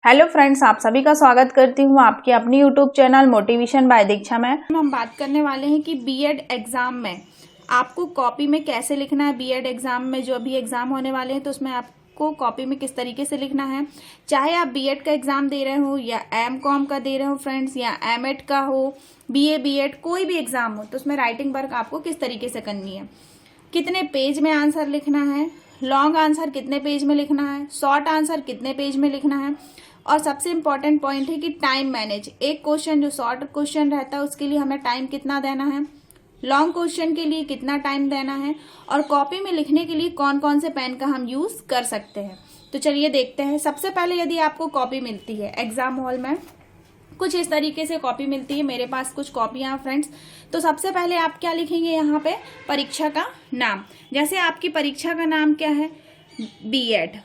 Hello friends, आप सभी का स्वागत करती हूँ आपकी अपनी यूट्यूब चैनल मोटिवेशन बाय दीक्षा में। हम बात करने वाले हैं कि बीएड एग्ज़ाम में आपको कॉपी में कैसे लिखना है। बीएड एग्ज़ाम में जो अभी एग्ज़ाम होने वाले हैं तो उसमें आपको कॉपी में किस तरीके से लिखना है। चाहे आप बीएड का एग्ज़ाम दे रहे हो या एमकॉम का दे रहे हो फ्रेंड्स, या एमएड का हो, बीए बीएड कोई भी एग्ज़ाम हो, तो उसमें राइटिंग वर्क आपको किस तरीके से करनी है, कितने पेज में आंसर लिखना है, लॉन्ग आंसर कितने पेज में लिखना है, शॉर्ट आंसर कितने पेज में लिखना है, और सबसे इम्पॉर्टेंट पॉइंट है कि टाइम मैनेज। एक क्वेश्चन जो शॉर्ट क्वेश्चन रहता है उसके लिए हमें टाइम कितना देना है, लॉन्ग क्वेश्चन के लिए कितना टाइम देना है, और कॉपी में लिखने के लिए कौन कौन से पेन का हम यूज़ कर सकते हैं। तो चलिए देखते हैं। सबसे पहले यदि आपको कॉपी मिलती है एग्जाम हॉल में, कुछ इस तरीके से कॉपी मिलती है, मेरे पास कुछ कॉपियाँ फ्रेंड्स। तो सबसे पहले आप क्या लिखेंगे यहाँ पे, परीक्षा का नाम। जैसे आपकी परीक्षा का नाम क्या है, बीएड।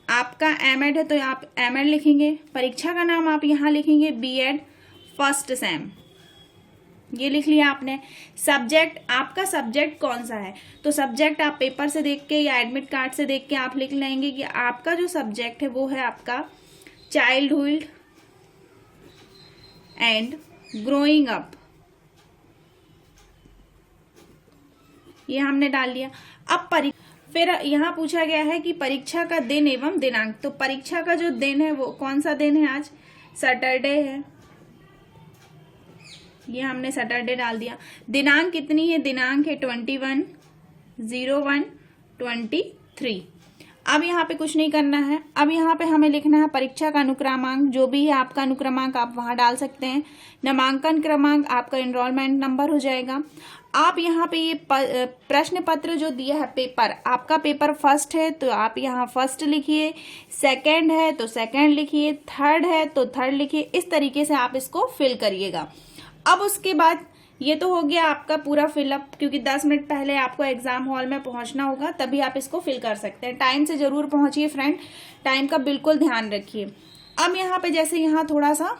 आपका एमएड है तो आप एमएड लिखेंगे। परीक्षा का नाम आप यहाँ लिखेंगे बीएड फर्स्ट सेम, ये लिख लिया आपने। सब्जेक्ट, आपका सब्जेक्ट कौन सा है, तो सब्जेक्ट आप पेपर से देख के या एडमिट कार्ड से देख के आप लिख लेंगे कि आपका जो सब्जेक्ट है वो है आपका चाइल्डहुड एंड ग्रोइंग अप, ये हमने डाल दिया। अब फिर यहाँ पूछा गया है कि परीक्षा का दिन एवं दिनांक। तो परीक्षा का जो दिन है वो कौन सा दिन है, आज सैटरडे है, ये हमने सैटरडे डाल दिया। दिनांक कितनी है, दिनांक है 21/01/23। अब यहाँ पे कुछ नहीं करना है। अब यहाँ पे हमें लिखना है परीक्षा का अनुक्रमांक, जो भी है आपका अनुक्रमांक आप वहाँ डाल सकते हैं। नामांकन क्रमांक आपका एनरोलमेंट नंबर हो जाएगा। आप यहाँ पे ये प्रश्न पत्र जो दिया है, पेपर, आपका पेपर फर्स्ट है तो आप यहाँ फर्स्ट लिखिए, सेकंड है तो सेकंड लिखिए, थर्ड है तो थर्ड लिखिए। इस तरीके से आप इसको फिल करिएगा। अब उसके बाद ये तो हो गया आपका पूरा फिलअप, क्योंकि 10 मिनट पहले आपको एग्जाम हॉल में पहुंचना होगा, तभी आप इसको फिल कर सकते हैं। टाइम से जरूर पहुंचिए फ्रेंड, टाइम का बिल्कुल ध्यान रखिए। अब यहाँ पे जैसे यहाँ थोड़ा सा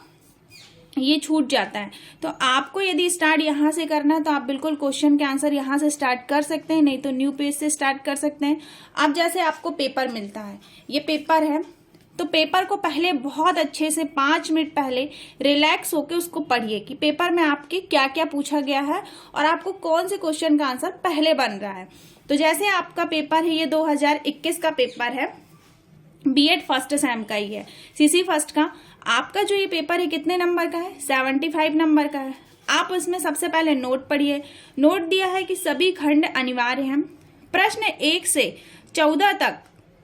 ये छूट जाता है, तो आपको यदि स्टार्ट यहाँ से करना है तो आप बिल्कुल क्वेश्चन के आंसर यहाँ से स्टार्ट कर सकते हैं, नहीं तो न्यू पेज से स्टार्ट कर सकते हैं। अब जैसे आपको पेपर मिलता है, ये पेपर है, तो पेपर को पहले बहुत अच्छे से 5 मिनट पहले रिलैक्स होकर उसको पढ़िए कि पेपर में आपके क्या क्या पूछा गया है और आपको कौन से क्वेश्चन का आंसर पहले बन रहा है। तो जैसे आपका पेपर है, ये 2021 का पेपर है, बीएड फर्स्ट सेम का ही है, सीसी फर्स्ट का। आपका जो ये पेपर है कितने नंबर का है, 75 नंबर का है। आप इसमें सबसे पहले नोट पढ़िए। नोट दिया है कि सभी खंड अनिवार्य हैं। प्रश्न 1 से 14 तक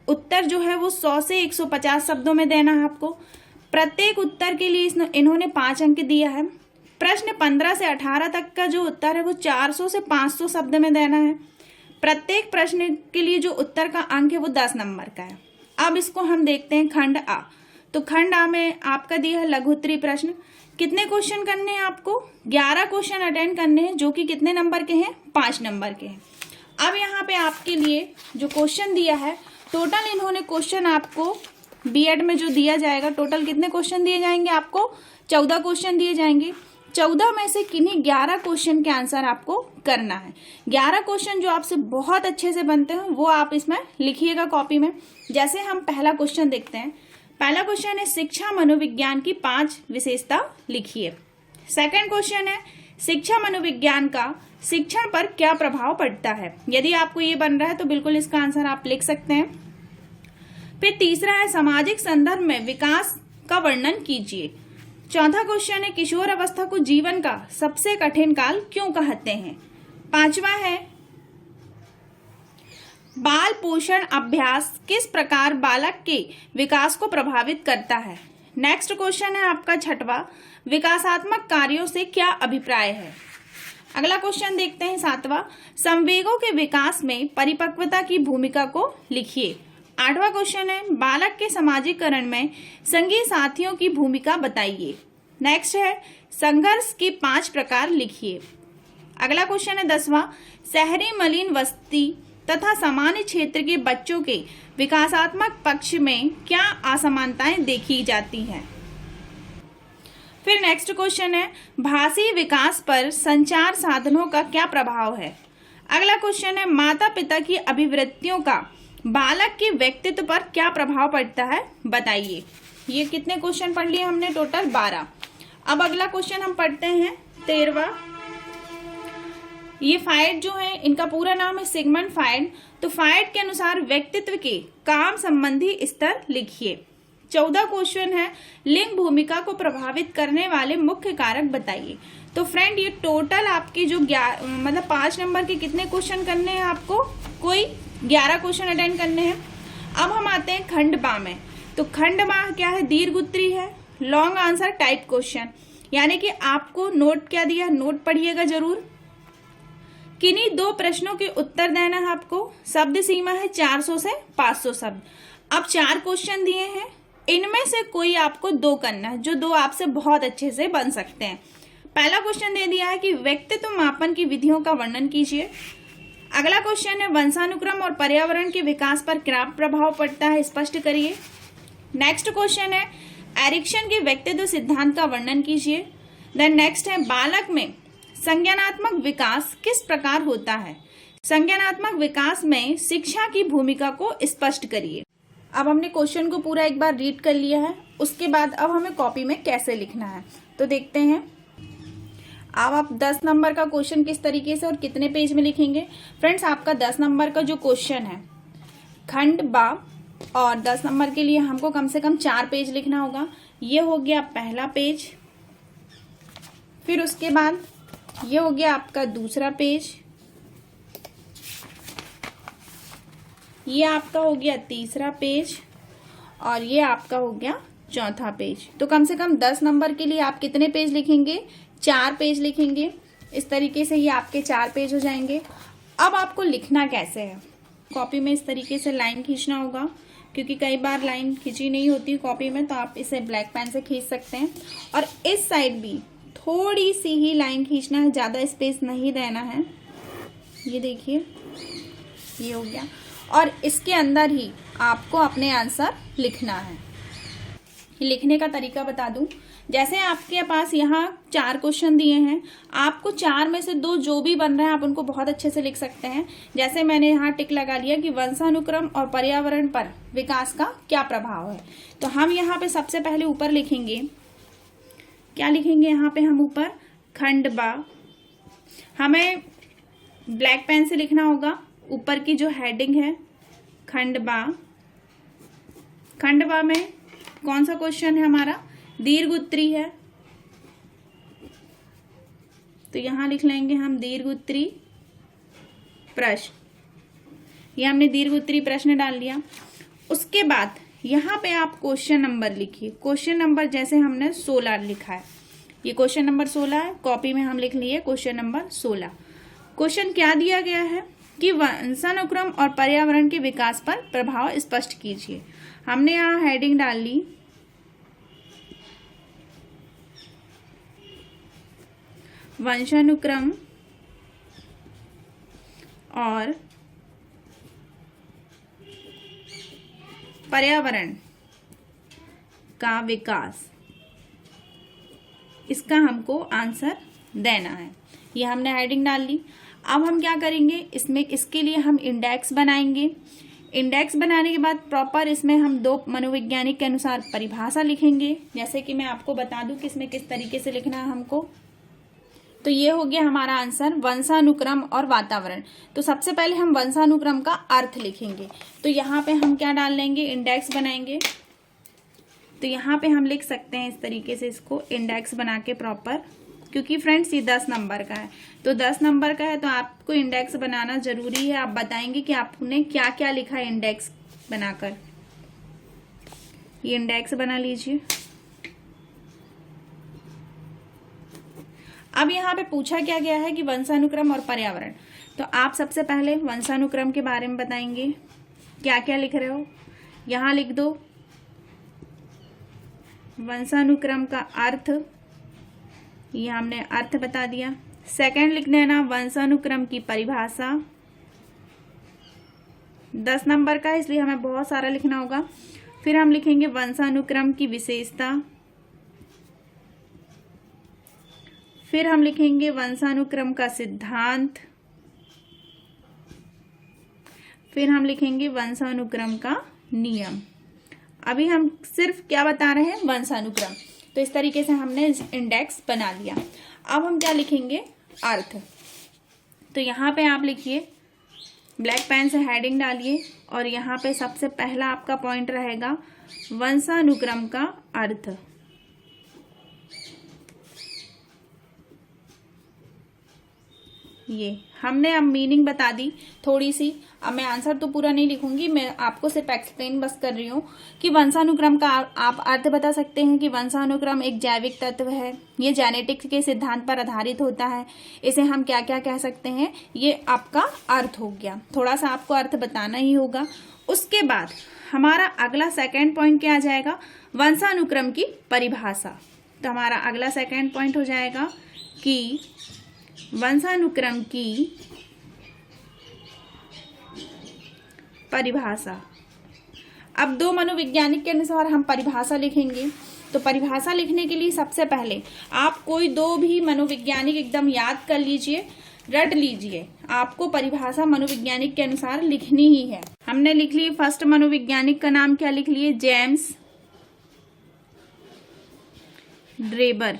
उत्तर जो है वो 100 से 150 शब्दों में देना है आपको। प्रत्येक उत्तर के लिए इन्होंने 5 अंक दिया है। प्रश्न 15 से 18 तक का जो उत्तर है वो 400 से 500 शब्द में देना है। प्रत्येक प्रश्न के लिए जो उत्तर का अंक है वो 10 नंबर का है। अब इसको हम देखते हैं खंड आ। तो खंड आ में आपका दिया है लघु उत्तरीय प्रश्न। कितने क्वेश्चन करने हैं आपको, 11 क्वेश्चन अटेंड करने हैं, जो कि कितने नंबर के हैं, 5 नंबर के हैं। अब यहाँ पे आपके लिए जो क्वेश्चन दिया है, टोटल इन्होंने क्वेश्चन आपको बीएड में जो दिया जाएगा, टोटल कितने क्वेश्चन दिए जाएंगे आपको, 14 क्वेश्चन दिए जाएंगे। 14 में से किन्हीं 11 क्वेश्चन के आंसर आपको करना है। 11 क्वेश्चन जो आपसे बहुत अच्छे से बनते हैं वो आप इसमें लिखिएगा कॉपी में। जैसे हम पहला क्वेश्चन देखते हैं। पहला क्वेश्चन है शिक्षा मनोविज्ञान की 5 विशेषता लिखिए। सेकंड क्वेश्चन है शिक्षा मनोविज्ञान का शिक्षण पर क्या प्रभाव पड़ता है। यदि आपको ये बन रहा है तो बिल्कुल इसका आंसर आप लिख सकते हैं। फिर तीसरा है सामाजिक संदर्भ में विकास का वर्णन कीजिए। चौथा क्वेश्चन है किशोर अवस्था को जीवन का सबसे कठिन काल क्यों कहते हैं। पांचवा है बाल पोषण अभ्यास किस प्रकार बालक के विकास को प्रभावित करता है। नेक्स्ट क्वेश्चन है आपका छठवा, विकासात्मक कार्यों से क्या अभिप्राय है। अगला क्वेश्चन देखते हैं 7वां, संवेगों के विकास में परिपक्वता की भूमिका को लिखिए। 8वां क्वेश्चन है बालक के समाजीकरण में संगी साथियों की भूमिका बताइए। नेक्स्ट है संघर्ष के 5 प्रकार लिखिए। अगला क्वेश्चन है 10वां, शहरी मलिन बस्ती तथा सामान्य क्षेत्र के बच्चों के विकासात्मक पक्ष में क्या असमानताएं देखी जाती हैं। फिर नेक्स्ट क्वेश्चन है भाषी विकास पर संचार साधनों का क्या प्रभाव है। अगला क्वेश्चन है माता पिता की अभिवृत्तियों का बालक के व्यक्तित्व पर क्या प्रभाव पड़ता है बताइए। ये कितने क्वेश्चन पढ़ लिए हमने? टोटल 12। अब अगला क्वेश्चन हम पढ़ते हैं 13वां। ये फ्रायड जो है, इनका पूरा नाम है सिगमंड फ्रायड। तो फ्रायड के अनुसार व्यक्तित्व के काम संबंधी स्तर लिखिए। 14 क्वेश्चन है, लिंग भूमिका को प्रभावित करने वाले मुख्य कारक बताइए। तो फ्रेंड ये टोटल आपकी जो 5 नंबर के कितने क्वेश्चन करने हैं आपको? कोई 11 क्वेश्चन अटेंड करने हैं। अब हम आते हैं खंड बा में। तो खंड बा क्या है? दीर्घ उत्तरी है, लॉन्ग आंसर टाइप क्वेश्चन। यानी कि आपको नोट क्या दिया, नोट पढ़िएगा जरूर। किन्हीं 2 प्रश्नों के उत्तर देना है आपको। शब्द सीमा है 400 से 500 शब्द। अब 4 क्वेश्चन दिए हैं, इनमें से कोई आपको 2 करना है, जो 2 आपसे बहुत अच्छे से बन सकते हैं। पहला क्वेश्चन दे दिया है कि व्यक्तित्व मापन की विधियों का वर्णन कीजिए। अगला क्वेश्चन है वंशानुक्रम और पर्यावरण के विकास पर क्या प्रभाव पड़ता है, स्पष्ट करिए। नेक्स्ट क्वेश्चन है एरिक्सन के व्यक्तित्व सिद्धांत का वर्णन कीजिए। देन नेक्स्ट है बालक में संज्ञानात्मक विकास किस प्रकार होता है। संज्ञानात्मक विकास में शिक्षा की भूमिका को स्पष्ट करिए। अब हमने क्वेश्चन को पूरा एक बार रीड कर लिया है, उसके बाद अब हमें कॉपी में कैसे लिखना है तो देखते हैं। अब आप 10 नंबर का क्वेश्चन किस तरीके से और कितने पेज में लिखेंगे। फ्रेंड्स आपका 10 नंबर का जो क्वेश्चन है खंड बा, और 10 नंबर के लिए हमको कम से कम 4 पेज लिखना होगा। ये हो गया पहला पेज, फिर उसके बाद ये हो गया आपका दूसरा पेज, ये आपका हो गया तीसरा पेज, और ये आपका हो गया चौथा पेज। तो कम से कम 10 नंबर के लिए आप कितने पेज लिखेंगे? 4 पेज लिखेंगे। इस तरीके से ये आपके 4 पेज हो जाएंगे। अब आपको लिखना कैसे है, कॉपी में इस तरीके से लाइन खींचना होगा, क्योंकि कई बार लाइन खींची नहीं होती कॉपी में, तो आप इसे ब्लैक पेन से खींच सकते हैं। और इस साइड भी थोड़ी सी ही लाइन खींचना है, ज़्यादा स्पेस नहीं देना है। ये देखिए ये हो गया, और इसके अंदर ही आपको अपने आंसर लिखना है। लिखने का तरीका बता दूं, जैसे आपके पास यहाँ 4 क्वेश्चन दिए हैं, आपको 4 में से 2 जो भी बन रहे हैं आप उनको बहुत अच्छे से लिख सकते हैं। जैसे मैंने यहाँ टिक लगा लिया कि वंशानुक्रम और पर्यावरण पर विकास का क्या प्रभाव है। तो हम यहाँ पे सबसे पहले ऊपर लिखेंगे, क्या लिखेंगे यहाँ पे हम ऊपर? खंड बा। हमें ब्लैक पेन से लिखना होगा। ऊपर की जो हेडिंग है खंड बा। खंड बा में कौन सा क्वेश्चन है हमारा? दीर्घ उत्तरी है, तो यहां लिख लेंगे हम दीर्घ उत्तरी प्रश्न। ये हमने दीर्घ उत्तरी प्रश्न डाल लिया। उसके बाद यहाँ पे आप क्वेश्चन नंबर लिखिए। क्वेश्चन नंबर जैसे हमने 16 लिखा है, ये क्वेश्चन नंबर 16 है, कॉपी में हम लिख लिए क्वेश्चन नंबर 16। क्वेश्चन क्या दिया गया है कि वंशानुक्रम और पर्यावरण के विकास पर प्रभाव स्पष्ट कीजिए। हमने यहाँ हेडिंग डाल ली वंशानुक्रम और पर्यावरण का विकास, इसका हमको आंसर देना है। ये हमने हेडिंग डाल ली। अब हम क्या करेंगे, इसमें इसके लिए हम इंडेक्स बनाएंगे। इंडेक्स बनाने के बाद प्रॉपर इसमें हम 2 मनोवैज्ञानिक के अनुसार परिभाषा लिखेंगे। जैसे कि मैं आपको बता दूं कि इसमें किस तरीके से लिखना है हमको। तो ये हो गया हमारा आंसर वंशानुक्रम और वातावरण। तो सबसे पहले हम वंशानुक्रम का अर्थ लिखेंगे। तो यहाँ पे हम क्या डाल लेंगे, इंडेक्स बनाएंगे। तो यहाँ पे हम लिख सकते हैं इस तरीके से, इसको इंडेक्स बना के प्रॉपर, क्योंकि फ्रेंड्स ये 10 नंबर का है। तो 10 नंबर का है तो आपको इंडेक्स बनाना जरूरी है। आप बताएंगे कि आपने क्या क्या लिखा है इंडेक्स बनाकर। ये इंडेक्स बना लीजिए। अब यहाँ पे पूछा क्या गया है कि वंशानुक्रम और पर्यावरण। तो आप सबसे पहले वंशानुक्रम के बारे में बताएंगे, क्या क्या लिख रहे हो यहाँ लिख दो। वंशानुक्रम का अर्थ, ये हमने अर्थ बता दिया। सेकंड लिख देना वंशानुक्रम की परिभाषा। 10 नंबर का इसलिए हमें बहुत सारा लिखना होगा। फिर हम लिखेंगे वंशानुक्रम की विशेषता। फिर हम लिखेंगे वंशानुक्रम का सिद्धांत। फिर हम लिखेंगे वंशानुक्रम का नियम। अभी हम सिर्फ क्या बता रहे हैं, वंशानुक्रम। तो इस तरीके से हमने इंडेक्स बना लिया। अब हम क्या लिखेंगे, अर्थ। तो यहाँ पे आप लिखिए, ब्लैक पेन से हेडिंग डालिए और यहाँ पे सबसे पहला आपका पॉइंट रहेगा वंशानुक्रम का अर्थ। ये हमने अब मीनिंग बता दी थोड़ी सी। अब मैं आंसर तो पूरा नहीं लिखूंगी, मैं आपको सिर्फ एक्सप्लेन बस कर रही हूँ कि वंशानुक्रम का आप अर्थ बता सकते हैं कि वंशानुक्रम एक जैविक तत्व है, ये जेनेटिक्स के सिद्धांत पर आधारित होता है। इसे हम क्या क्या कह सकते हैं, ये आपका अर्थ हो गया। थोड़ा सा आपको अर्थ बताना ही होगा। उसके बाद हमारा अगला सेकेंड पॉइंट क्या आ जाएगा, वंशानुक्रम की परिभाषा। तो हमारा अगला सेकेंड पॉइंट हो जाएगा कि वंशानुक्रम की परिभाषा। अब दो मनोवैज्ञानिक के अनुसार हम परिभाषा लिखेंगे। तो परिभाषा लिखने के लिए सबसे पहले आप कोई दो भी मनोवैज्ञानिक एकदम याद कर लीजिए, रट लीजिए। आपको परिभाषा मनोवैज्ञानिक के अनुसार लिखनी ही है। हमने लिख ली, फर्स्ट मनोवैज्ञानिक का नाम क्या लिख लिए, जेम्स ड्रेबर।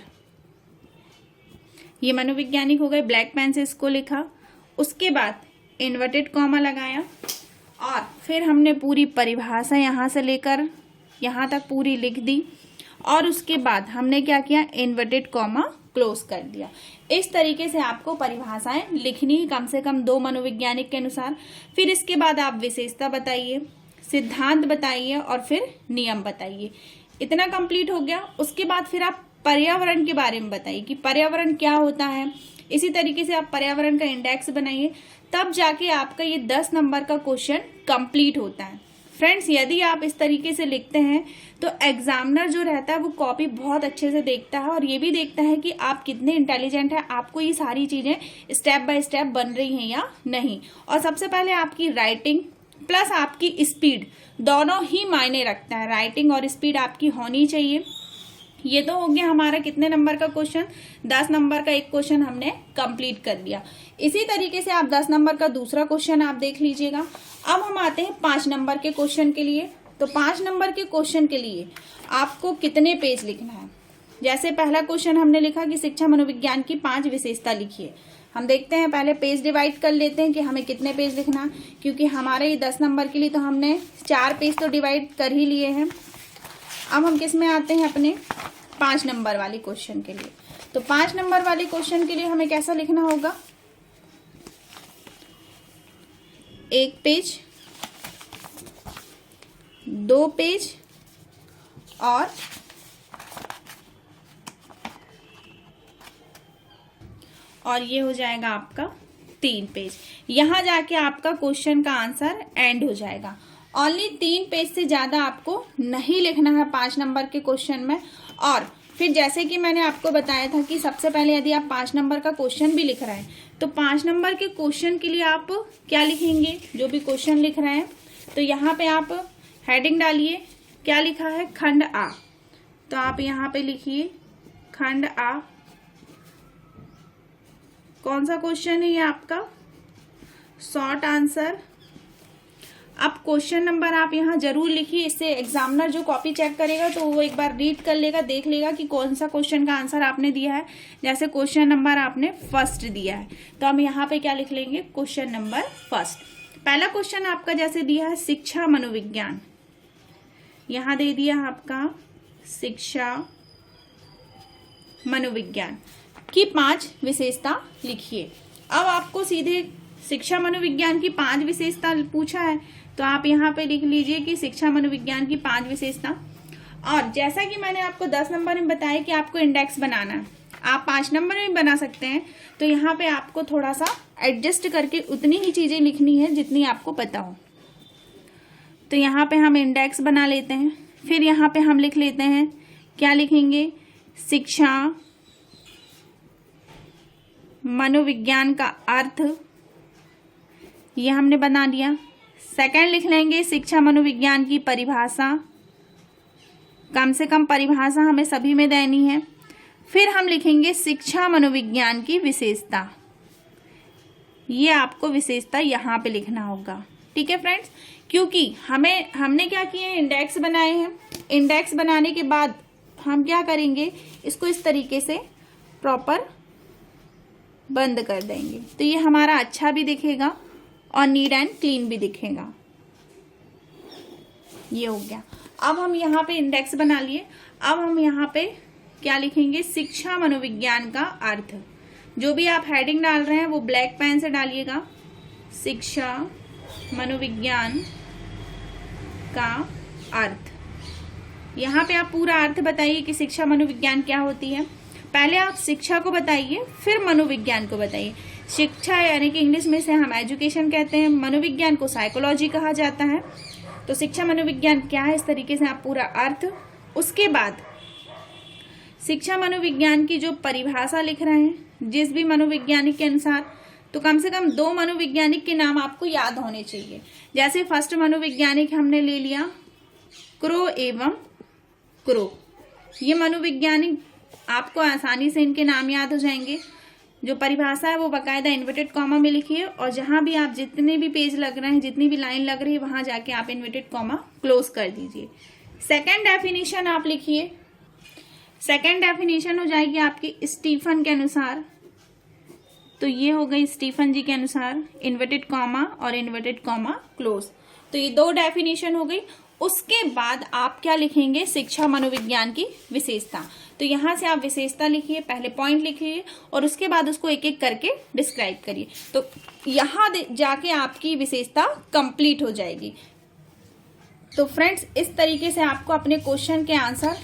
ये मनोवैज्ञानिक हो गए, ब्लैक पेन से इसको लिखा। उसके बाद इन्वर्टेड कॉमा लगाया और फिर हमने पूरी परिभाषा यहाँ से लेकर यहाँ तक पूरी लिख दी और उसके बाद हमने क्या किया, इन्वर्टेड कॉमा क्लोज कर दिया। इस तरीके से आपको परिभाषाएं लिखनी है, कम से कम दो मनोवैज्ञानिक के अनुसार। फिर इसके बाद आप विशेषता बताइए, सिद्धांत बताइए और फिर नियम बताइए। इतना कंप्लीट हो गया। उसके बाद फिर आप पर्यावरण के बारे में बताइए कि पर्यावरण क्या होता है। इसी तरीके से आप पर्यावरण का इंडेक्स बनाइए, तब जाके आपका ये 10 नंबर का क्वेश्चन कंप्लीट होता है। फ्रेंड्स, यदि आप इस तरीके से लिखते हैं तो एग्जामिनर जो रहता है वो कॉपी बहुत अच्छे से देखता है और ये भी देखता है कि आप कितने इंटेलिजेंट हैं, आपको ये सारी चीजें स्टेप बाय स्टेप बन रही हैं या नहीं। और सबसे पहले आपकी राइटिंग प्लस आपकी स्पीड दोनों ही मायने रखता है। राइटिंग और स्पीड आपकी होनी चाहिए। ये तो हो गया हमारा कितने नंबर का क्वेश्चन, 10 नंबर का एक क्वेश्चन हमने कंप्लीट कर लिया। इसी तरीके से आप 10 नंबर का दूसरा क्वेश्चन आप देख लीजिएगा। अब हम आते हैं 5 नंबर के क्वेश्चन के लिए। तो 5 नंबर के क्वेश्चन के लिए आपको कितने पेज लिखना है। जैसे पहला क्वेश्चन हमने लिखा कि शिक्षा मनोविज्ञान की 5 विशेषता लिखिए। हम देखते हैं, पहले पेज डिवाइड कर लेते हैं कि हमें कितने पेज लिखना, क्योंकि हमारे ये 10 नंबर के लिए तो हमने 4 पेज तो डिवाइड कर ही लिए हैं। अब हम किस में आते हैं, अपने 5 नंबर वाले क्वेश्चन के लिए। तो 5 नंबर वाले क्वेश्चन के लिए हमें कैसा लिखना होगा, 1 पेज, 2 पेज और ये हो जाएगा आपका 3 पेज। यहां जाके आपका क्वेश्चन का आंसर एंड हो जाएगा। ओनली 3 पेज से ज्यादा आपको नहीं लिखना है 5 नंबर के क्वेश्चन में। और फिर जैसे कि मैंने आपको बताया था कि सबसे पहले यदि आप 5 नंबर का क्वेश्चन भी लिख रहे हैं तो 5 नंबर के क्वेश्चन के लिए आप क्या लिखेंगे, जो भी क्वेश्चन लिख रहे हैं तो यहाँ पे आप हेडिंग डालिए, क्या लिखा है, खंड आ। तो आप यहाँ पे लिखिए खंड आ। कौन सा क्वेश्चन है ये आपका, शॉर्ट आंसर। अब क्वेश्चन नंबर आप यहाँ जरूर लिखिए, इससे एग्जामिनर जो कॉपी चेक करेगा तो वो एक बार रीड कर लेगा, देख लेगा कि कौन सा क्वेश्चन का आंसर आपने दिया है। जैसे क्वेश्चन नंबर आपने फर्स्ट दिया है तो हम यहाँ पे क्या लिख लेंगे, क्वेश्चन नंबर फर्स्ट। पहला क्वेश्चन आपका जैसे दिया है शिक्षा मनोविज्ञान, यहाँ दे दिया आपका शिक्षा मनोविज्ञान की 5 विशेषता लिखिए। अब आपको सीधे शिक्षा मनोविज्ञान की 5 विशेषता पूछा है तो आप यहाँ पे लिख लीजिए कि शिक्षा मनोविज्ञान की 5 विशेषता। और जैसा कि मैंने आपको 10 नंबर में बताया कि आपको इंडेक्स बनाना है, आप 5 नंबर में भी बना सकते हैं। तो यहाँ पे आपको थोड़ा सा एडजस्ट करके उतनी ही चीजें लिखनी है जितनी आपको पता हो। तो यहाँ पे हम इंडेक्स बना लेते हैं। फिर यहाँ पे हम लिख लेते हैं, क्या लिखेंगे, शिक्षा मनोविज्ञान का अर्थ, ये हमने बना दिया। सेकंड लिख लेंगे शिक्षा मनोविज्ञान की परिभाषा, कम से कम परिभाषा हमें सभी में देनी है। फिर हम लिखेंगे शिक्षा मनोविज्ञान की विशेषता, ये आपको विशेषता यहाँ पे लिखना होगा। ठीक है फ्रेंड्स, क्योंकि हमने क्या किए हैं, इंडेक्स बनाए हैं। इंडेक्स बनाने के बाद हम क्या करेंगे, इसको इस तरीके से प्रॉपर बंद कर देंगे, तो ये हमारा अच्छा भी दिखेगा और नीट एंड क्लीन भी दिखेगा। ये हो गया। अब हम यहाँ पे इंडेक्स बना लिए। अब हम यहाँ पे क्या लिखेंगे, शिक्षा मनोविज्ञान का अर्थ। जो भी आप हेडिंग डाल रहे हैं वो ब्लैक पेन से डालिएगा। शिक्षा मनोविज्ञान का अर्थ। यहाँ पे आप पूरा अर्थ बताइए कि शिक्षा मनोविज्ञान क्या होती है। पहले आप शिक्षा को बताइए, फिर मनोविज्ञान को बताइए। शिक्षा यानी कि इंग्लिश में से हम एजुकेशन कहते हैं, मनोविज्ञान को साइकोलॉजी कहा जाता है। तो शिक्षा मनोविज्ञान क्या है, इस तरीके से आप पूरा अर्थ। उसके बाद शिक्षा मनोविज्ञान की जो परिभाषा लिख रहे हैं जिस भी मनोवैज्ञानिक के अनुसार, तो कम से कम 2 मनोवैज्ञानिक के नाम आपको याद होने चाहिए। जैसे फर्स्ट मनोवैज्ञानिक हमने ले लिया क्रो एवं क्रो। ये मनोवैज्ञानिक आपको आसानी से इनके नाम याद हो जाएंगे। जो परिभाषा है वो बाकायदा इन्वर्टेड कॉमा में लिखिए, और जहां भी आप जितने भी पेज लग रहे हैं, जितनी भी लाइन लग रही है, वहां जाके आप इन्वर्टेड कॉमा क्लोज कर दीजिए। सेकेंड डेफिनेशन आप लिखिए। सेकेंड डेफिनेशन हो जाएगी आपकी स्टीफन के अनुसार। तो ये हो गई स्टीफन जी के अनुसार, इन्वर्टेड कॉमा और इन्वर्टेड कॉमा क्लोज। तो ये 2 डेफिनेशन हो गई। उसके बाद आप क्या लिखेंगे, शिक्षा मनोविज्ञान की विशेषता। तो यहां से आप विशेषता लिखिए, पहले पॉइंट लिखिए और उसके बाद उसको एक एक करके डिस्क्राइब करिए। तो यहां जाके आपकी विशेषता कंप्लीट हो जाएगी। तो फ्रेंड्स, इस तरीके से आपको अपने क्वेश्चन के आंसर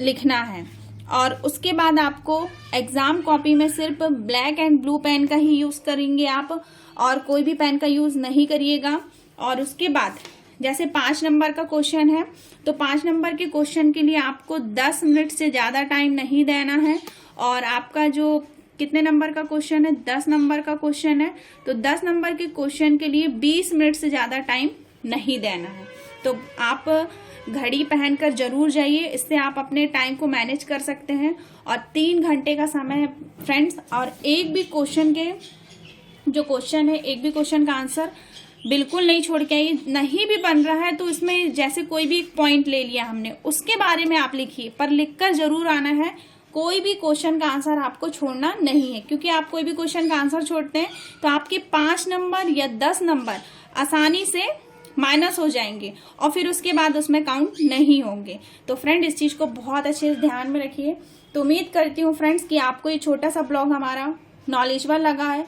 लिखना है। और उसके बाद आपको एग्जाम कॉपी में सिर्फ ब्लैक एंड ब्लू पेन का ही यूज करेंगे आप, और कोई भी पेन का यूज नहीं करिएगा। और उसके बाद जैसे 5 नंबर का क्वेश्चन है, तो 5 नंबर के क्वेश्चन के लिए आपको 10 मिनट से ज्यादा टाइम नहीं देना है। और आपका जो कितने नंबर का क्वेश्चन है, 10 नंबर का क्वेश्चन है, तो 10 नंबर के क्वेश्चन के लिए 20 मिनट से ज्यादा टाइम नहीं देना है। तो आप घड़ी पहनकर जरूर जाइए, इससे आप अपने टाइम को मैनेज कर सकते हैं। और 3 घंटे का समय है फ्रेंड्स, और एक भी क्वेश्चन के जो क्वेश्चन है, एक भी क्वेश्चन का आंसर बिल्कुल नहीं छोड़ के आइए। नहीं भी बन रहा है तो इसमें जैसे कोई भी पॉइंट ले लिया हमने, उसके बारे में आप लिखिए, पर लिखकर जरूर आना है। कोई भी क्वेश्चन का आंसर आपको छोड़ना नहीं है, क्योंकि आप कोई भी क्वेश्चन का आंसर छोड़ते हैं तो आपके 5 नंबर या 10 नंबर आसानी से माइनस हो जाएंगे और फिर उसके बाद उसमें काउंट नहीं होंगे। तो फ्रेंड, इस चीज को बहुत अच्छे से ध्यान में रखिए। तो उम्मीद करती हूँ फ्रेंड्स कि आपको ये छोटा सा ब्लॉग हमारा नॉलेजेबल लगा है।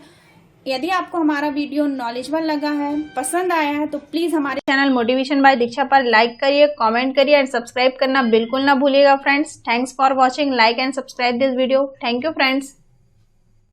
यदि आपको हमारा वीडियो नॉलेजेबल लगा है, पसंद आया है, तो प्लीज हमारे चैनल मोटिवेशन बाय दीक्षा पर लाइक करिए, कमेंट करिए और सब्सक्राइब करना बिल्कुल ना भूलिएगा friends. Thanks for watching, like and subscribe this video. Thank you friends.